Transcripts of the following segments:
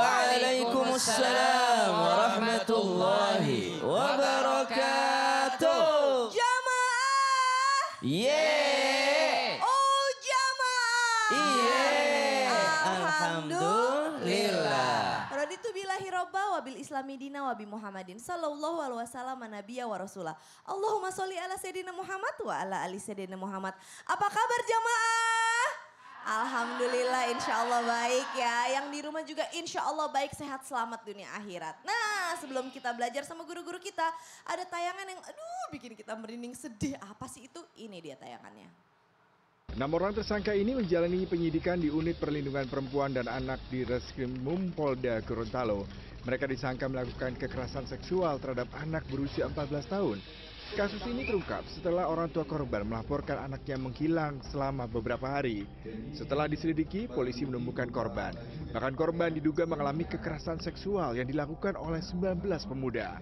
Waalaikumsalam warahmatullahi wabarakatuh. Jamaah. Yeay. Oh jamaah. Iya. Alhamdulillah. Raditu billahi robba wabil islami dina wabi Muhammadin sallallahu alaihi wasallam nabiyya wa rasulah. Allahumma sholli ala sayyidina Muhammad wa ala ali sayyidina Muhammad. Apa kabar jamaah? Alhamdulillah insya Allah baik ya. Yang di rumah juga insya Allah baik, sehat, selamat dunia akhirat. Nah sebelum kita belajar sama guru-guru kita, ada tayangan yang bikin kita merinding sedih. Apa sih itu? Ini dia tayangannya. 6 orang tersangka ini menjalani penyidikan di Unit Perlindungan Perempuan dan Anak di Reskrimum Polda Gorontalo. Mereka disangka melakukan kekerasan seksual terhadap anak berusia 14 tahun. Kasus ini terungkap setelah orang tua korban melaporkan anaknya menghilang selama beberapa hari. Setelah diselidiki, polisi menemukan korban. Bahkan korban diduga mengalami kekerasan seksual yang dilakukan oleh 19 pemuda.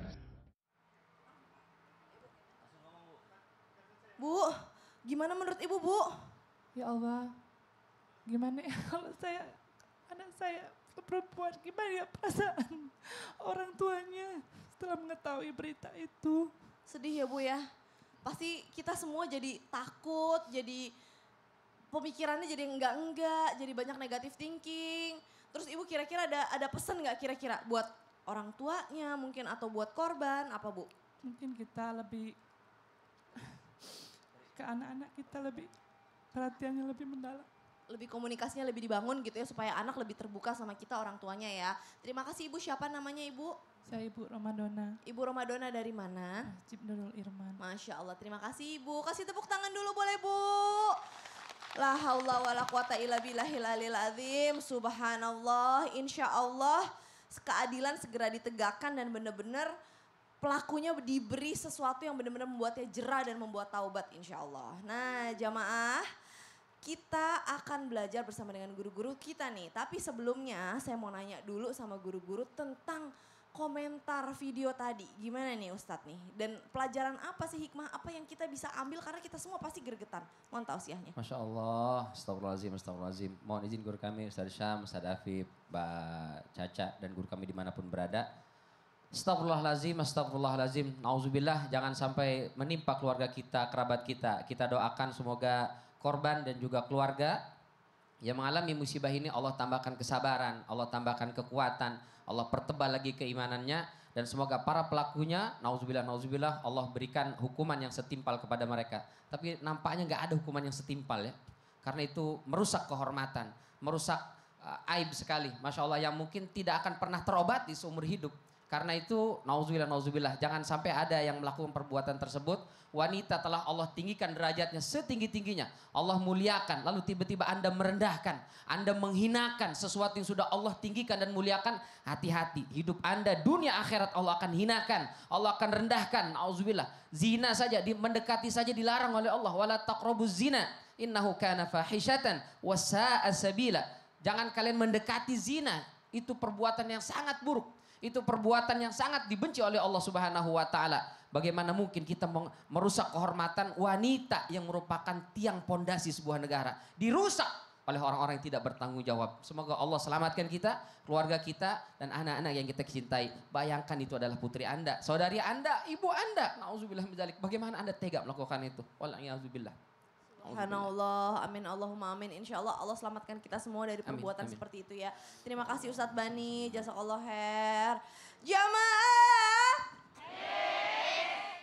Bu, gimana menurut ibu bu? Ya Allah, gimana ya kalau anak saya perempuan, gimana ya perasaan orang tuanya setelah mengetahui berita itu. Sedih ya bu ya, pasti kita semua jadi takut, jadi pemikirannya jadi enggak, jadi banyak negatif thinking. Terus ibu kira-kira ada pesan nggak kira-kira buat orang tuanya mungkin atau buat korban apa bu? Mungkin kita lebih, ke anak-anak kita lebih, perhatiannya lebih mendalam. Lebih komunikasinya lebih dibangun gitu ya supaya anak lebih terbuka sama kita orang tuanya ya. Terima kasih ibu, siapa namanya ibu? Saya Ibu Ramadona. Ibu Ramadona dari mana? Masjid Nurul Irman. Masya Allah, terima kasih ibu. Kasih tepuk tangan dulu boleh bu? La haula wa la quwata illa billahil aliyil azim. Subhanallah, insya Allah keadilan segera ditegakkan dan benar-benar pelakunya diberi sesuatu yang benar-benar membuatnya jera dan membuat taubat insya Allah. Nah jamaah, kita akan belajar bersama dengan guru-guru kita nih. Tapi sebelumnya saya mau nanya dulu sama guru-guru tentang komentar video tadi. Gimana nih Ustadz nih? Dan pelajaran apa sih, hikmah apa yang kita bisa ambil karena kita semua pasti gregetan. Mohon tausiahnya. Masya Allah, astagfirullahaladzim, astagfirullahaladzim. Mohon izin guru kami Ustaz Syam, Ustaz Afif, Mbak Caca dan guru kami dimanapun berada. Astagfirullahaladzim, astagfirullahaladzim. Nauzubillah, jangan sampai menimpa keluarga kita, kerabat kita. Kita doakan semoga korban dan juga keluarga yang mengalami musibah ini Allah tambahkan kesabaran, Allah tambahkan kekuatan, Allah pertebal lagi keimanannya, dan semoga para pelakunya, nauzubillah, nauzubillah, Allah berikan hukuman yang setimpal kepada mereka. Tapi nampaknya nggak ada hukuman yang setimpal ya, karena itu merusak kehormatan, merusak aib sekali, Masya Allah, yang mungkin tidak akan pernah terobati seumur hidup. Karena itu, nauzubillah, nauzubillah, jangan sampai ada yang melakukan perbuatan tersebut. Wanita telah Allah tinggikan derajatnya setinggi-tingginya. Allah muliakan, lalu tiba-tiba Anda merendahkan. Anda menghinakan sesuatu yang sudah Allah tinggikan dan muliakan. Hati-hati, hidup Anda, dunia akhirat Allah akan hinakan. Allah akan rendahkan, nauzubillah. Zina saja, mendekati saja dilarang oleh Allah. Wala taqrabuz zina, innahu kana fahishatan wa sa'a sabila. Jangan kalian mendekati zina, itu perbuatan yang sangat buruk. Itu perbuatan yang sangat dibenci oleh Allah Subhanahu wa taala. Bagaimana mungkin kita merusak kehormatan wanita yang merupakan tiang pondasi sebuah negara, dirusak oleh orang-orang yang tidak bertanggung jawab. Semoga Allah selamatkan kita, keluarga kita, dan anak-anak yang kita cintai. Bayangkan itu adalah putri Anda, saudari Anda, ibu Anda. Nauzubillah min dzalik. Bagaimana Anda tega melakukan itu? Wal'iyadzubillah. Subhanallah, amin Allahumma amin. Insya Allah Allah selamatkan kita semua dari perbuatan amin. seperti itu ya. Terima kasih Ustadz Bani, jazakallah khair. Jamaah,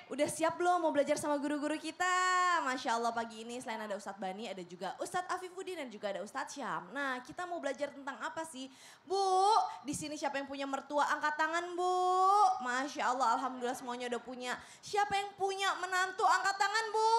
udah siap belum mau belajar sama guru-guru kita? Masya Allah pagi ini selain ada Ustadz Bani, ada juga Ustadz Afifuddin dan juga ada Ustadz Syam. Nah kita mau belajar tentang apa sih? Bu, di sini siapa yang punya mertua? Angkat tangan bu. Masya Allah, alhamdulillah semuanya udah punya. Siapa yang punya menantu? Angkat tangan bu.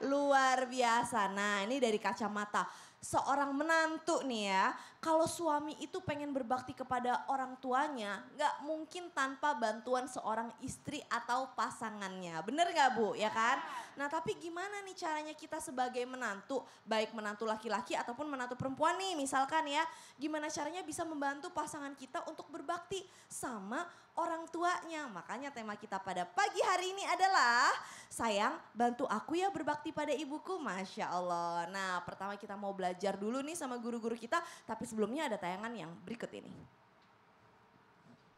Luar biasa. Nah ini dari kacamata seorang menantu nih ya, kalau suami itu pengen berbakti kepada orang tuanya, nggak mungkin tanpa bantuan seorang istri atau pasangannya. Bener nggak bu, ya kan? Nah tapi gimana nih caranya kita sebagai menantu, baik menantu laki-laki ataupun menantu perempuan nih misalkan ya, gimana caranya bisa membantu pasangan kita untuk berbakti sama orang tuanya. Makanya tema kita pada pagi hari ini adalah, sayang bantu aku ya berbakti pada ibuku. Masya Allah. Nah pertama kita mau belajar dulu nih sama guru-guru kita, tapi sebelumnya ada tayangan yang berikut ini.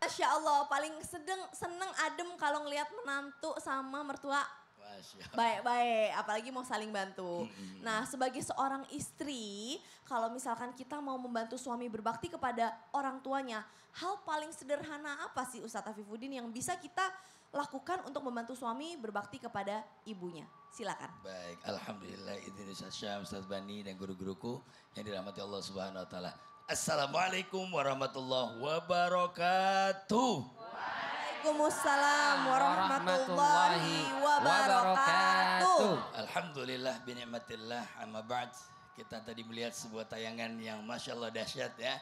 Masya Allah, paling seneng adem kalau ngelihat menantu sama mertua baik-baik, apalagi mau saling bantu. Nah, sebagai seorang istri, kalau misalkan kita mau membantu suami berbakti kepada orang tuanya, hal paling sederhana apa sih Ustadz Afifuddin yang bisa kita lakukan untuk membantu suami berbakti kepada ibunya? Silakan. Baik, alhamdulillah izin Ustaz Syam, Ustaz Bani dan guru-guruku yang dirahmati Allah Subhanahu wa taala. Assalamualaikum warahmatullahi wabarakatuh. Waalaikumsalam warahmatullahi wabarakatuh. Alhamdulillah binikmatillah amma ba'd. Kita tadi melihat sebuah tayangan yang Masya Allah dahsyat ya.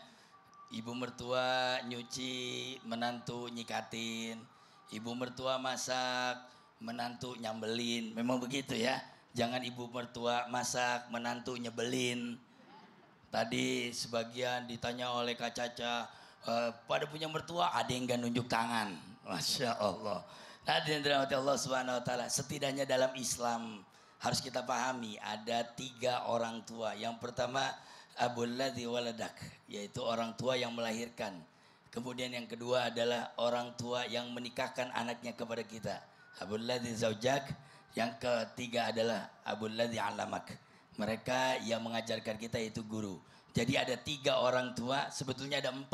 Ibu mertua nyuci, menantu nyikatin. Ibu mertua masak, menantu nyambelin. Memang begitu ya. Jangan ibu mertua masak, menantu nyebelin. Tadi sebagian ditanya oleh Kak Caca, pada punya mertua ada yang gak nunjuk tangan. Masya Allah. Hadirin dirahmati Allah Subhanahu wa taala. Setidaknya dalam Islam harus kita pahami ada 3 orang tua. Yang pertama abul ladzi waladak, yaitu orang tua yang melahirkan. Kemudian yang kedua adalah orang tua yang menikahkan anaknya kepada kita. Abul ladzi zaujak. Yang ketiga adalah abul ladzi alamak. Mereka yang mengajarkan kita yaitu guru. Jadi ada 3 orang tua, sebetulnya ada 4.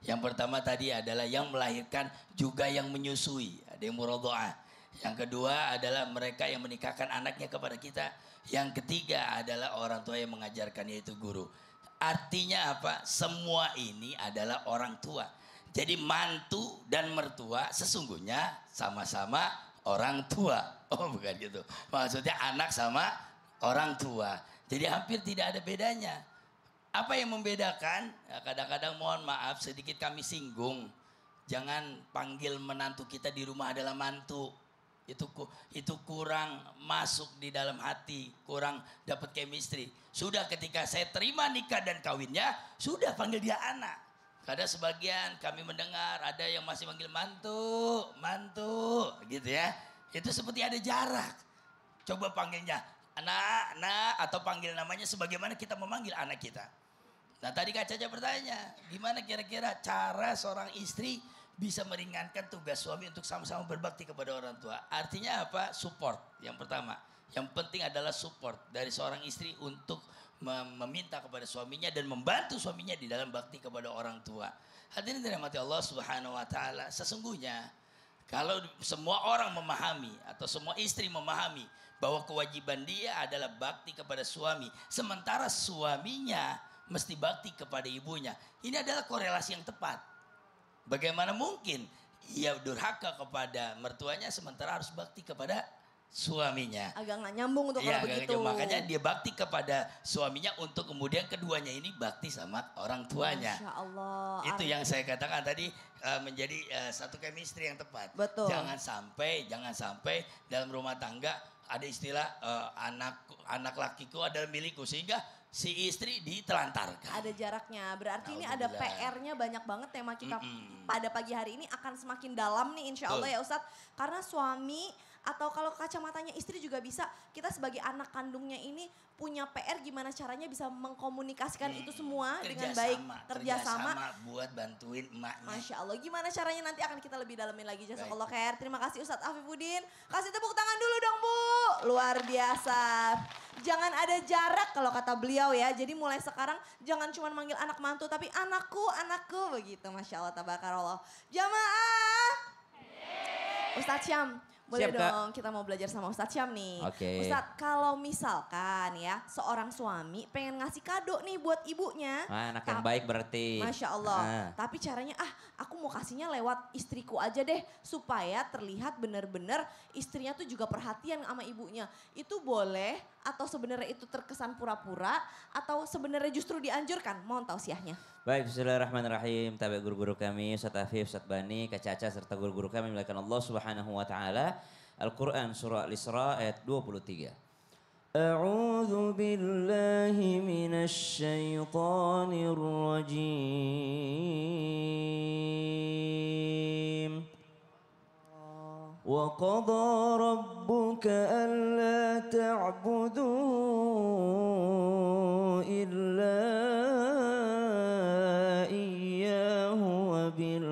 Yang pertama tadi adalah yang melahirkan juga yang menyusui. Ada yang muradha'ah. Yang kedua adalah mereka yang menikahkan anaknya kepada kita. Yang ketiga adalah orang tua yang mengajarkan yaitu guru. Artinya apa? Semua ini adalah orang tua. Jadi mantu dan mertua sesungguhnya sama-sama orang tua. Oh bukan gitu. Maksudnya anak sama orang tua. Jadi hampir tidak ada bedanya. Apa yang membedakan? Ya, kadang-kadang mohon maaf sedikit kami singgung. Jangan panggil menantu kita di rumah adalah mantu. Itu kurang masuk di dalam hati, kurang dapat chemistry. Sudah ketika saya terima nikah dan kawinnya, sudah panggil dia anak. Kadang sebagian kami mendengar ada yang masih manggil mantu, mantu gitu ya. Itu seperti ada jarak. Coba panggilnya anak, atau panggil namanya sebagaimana kita memanggil anak kita. Nah tadi Kak Caca bertanya, gimana kira-kira cara seorang istri bisa meringankan tugas suami untuk sama-sama berbakti kepada orang tua. Artinya apa? Support yang pertama. Yang penting adalah support dari seorang istri untuk meminta kepada suaminya dan membantu suaminya di dalam bakti kepada orang tua. Hadirin dirahmati Allah Subhanahu wa taala, sesungguhnya kalau semua orang memahami atau semua istri memahami bahwa kewajiban dia adalah bakti kepada suami, sementara suaminya mesti bakti kepada ibunya. Ini adalah korelasi yang tepat. Bagaimana mungkin ia durhaka kepada mertuanya sementara harus bakti kepada suaminya. Agak nggak nyambung untuk kalau begitu. Makanya dia bakti kepada suaminya untuk kemudian keduanya ini bakti sama orang tuanya. Masya Allah. Itu yang saya katakan tadi menjadi satu chemistry yang tepat. Betul. Jangan sampai dalam rumah tangga ada istilah anak lakiku adalah milikku sehingga si istri ditelantarkan. Ada jaraknya, berarti ini ada PR-nya banyak banget tema kita pada pagi hari ini akan semakin dalam nih insya Allah ya Ustadz. Karena suami atau kalau kacamatanya istri juga bisa, kita sebagai anak kandungnya ini punya PR gimana caranya bisa mengkomunikasikan itu semua dengan baik. Kerjasama buat bantuin emaknya. Masya Allah, gimana caranya nanti akan kita lebih dalamin lagi. Jazakallah khair. Terima kasih Ustadz Afifuddin. Kasih tepuk tangan dulu dong Bu. Luar biasa. Jangan ada jarak kalau kata beliau ya. Jadi mulai sekarang jangan cuma manggil anak mantu tapi anakku begitu. Masya Allah, tabarakallah. Jamaah. Ustadz Syam. Boleh Siap, dong, kita mau belajar sama Ustadz Syam nih. Oke. Ustadz, kalau misalkan ya seorang suami pengen ngasih kado nih buat ibunya. Anak yang baik berarti. Masya Allah. Tapi caranya aku mau kasihnya lewat istriku aja deh. Supaya terlihat benar-benar istrinya tuh juga perhatian sama ibunya. Itu boleh atau sebenarnya itu terkesan pura-pura atau sebenarnya justru dianjurkan? Mohon tausiahnya. Baik, bismillahirrahmanirrahim. Tabi guru-guru kami, Ustadz Afif, Ustadz Bani, Kak Caca, serta guru-guru kami melakukan Allah Subhanahu wa taala. Al-Quran surah Al-Isra ayat 23. A'udzu billahi minasy syaithanir rajim. Wa qadha rabbuka alla ta'budu illa iyyahu wa bil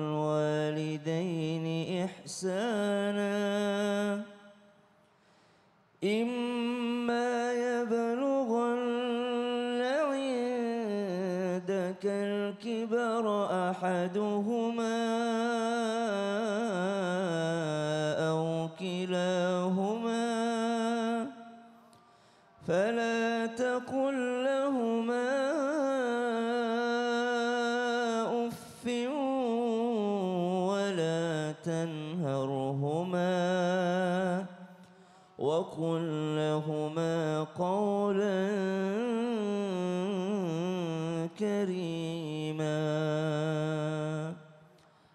إحسانا إما يبلغن عندك الكبر أحدهما أو كلاهما فلا تقل لهما أف ولا تنهرهما وقل لهما قولا كريما.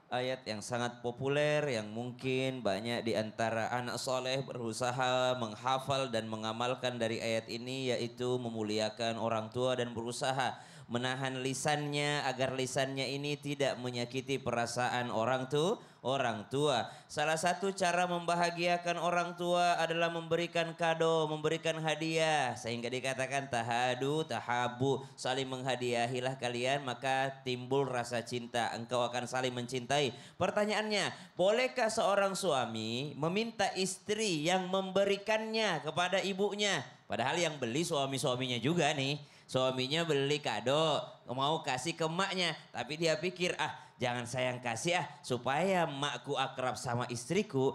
Ayat yang sangat populer yang mungkin banyak di antara anak soleh berusaha menghafal dan mengamalkan dari ayat ini, yaitu memuliakan orang tua dan berusaha menahan lisannya agar lisannya ini tidak menyakiti perasaan orang tua. Salah satu cara membahagiakan orang tua adalah memberikan kado, memberikan hadiah, sehingga dikatakan tahadu, tahabu, saling menghadiahilah kalian maka timbul rasa cinta, engkau akan saling mencintai. Pertanyaannya, bolehkah seorang suami meminta istri yang memberikannya kepada ibunya? Padahal yang beli suami-suaminya juga nih. Suaminya beli kado, mau kasih ke emaknya. Tapi dia pikir, jangan saya yang kasih supaya emakku akrab sama istriku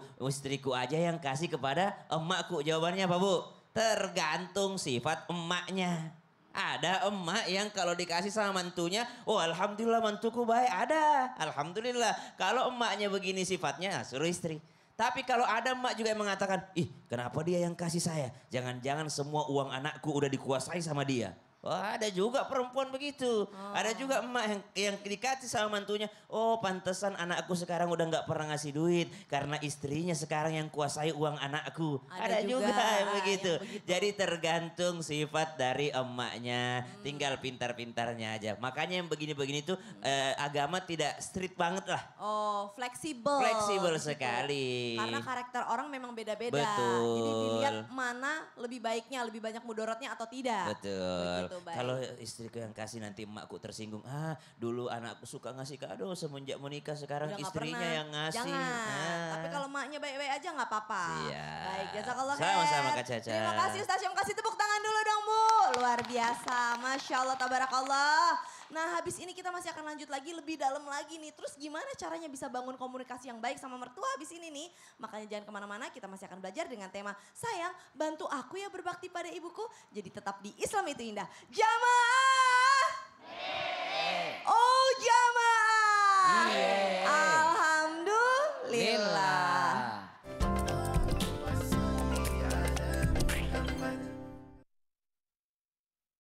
aja yang kasih kepada emakku. Jawabannya apa Bu? Tergantung sifat emaknya. Ada emak yang kalau dikasih sama mantunya, oh alhamdulillah mantuku baik, ada. Alhamdulillah. Kalau emaknya begini sifatnya, suruh istri. Tapi kalau ada emak juga yang mengatakan, kenapa dia yang kasih saya? Jangan-jangan semua uang anakku udah dikuasai sama dia. Wah, ada juga perempuan begitu. Ada juga emak yang dikasih sama mantunya. Oh pantesan anakku sekarang udah gak pernah ngasih duit. Karena istrinya sekarang yang kuasai uang anakku. Ada juga yang begitu. Jadi tergantung sifat dari emaknya. Tinggal pintar-pintarnya aja. Makanya yang begini-begini tuh agama tidak strict banget lah. Oh fleksibel. Fleksibel sekali. Karena karakter orang memang beda-beda. Betul. Jadi dilihat mana lebih baiknya, lebih banyak mudorotnya atau tidak. Betul. Baik. Kalau istriku yang kasih nanti emakku tersinggung. Dulu anakku suka ngasih kado semenjak menikah, sekarang Udah istrinya yang ngasih. Jangan. Tapi kalau emaknya baik-baik aja nggak apa-apa. Iya. Baik, jazakallah khair. Sama-sama Kak Caca. Terima kasih Ustaz Syam, kasih tepuk tangan dulu dong Bu. Luar biasa, Masya Allah, tabarakallah. Nah habis ini kita masih akan lanjut lagi lebih dalam lagi nih. Terus gimana caranya bisa bangun komunikasi yang baik sama mertua habis ini nih. Makanya jangan kemana-mana, kita masih akan belajar dengan tema sayang bantu aku ya berbakti pada ibuku. Jadi tetap di Islam itu indah. Jamaah.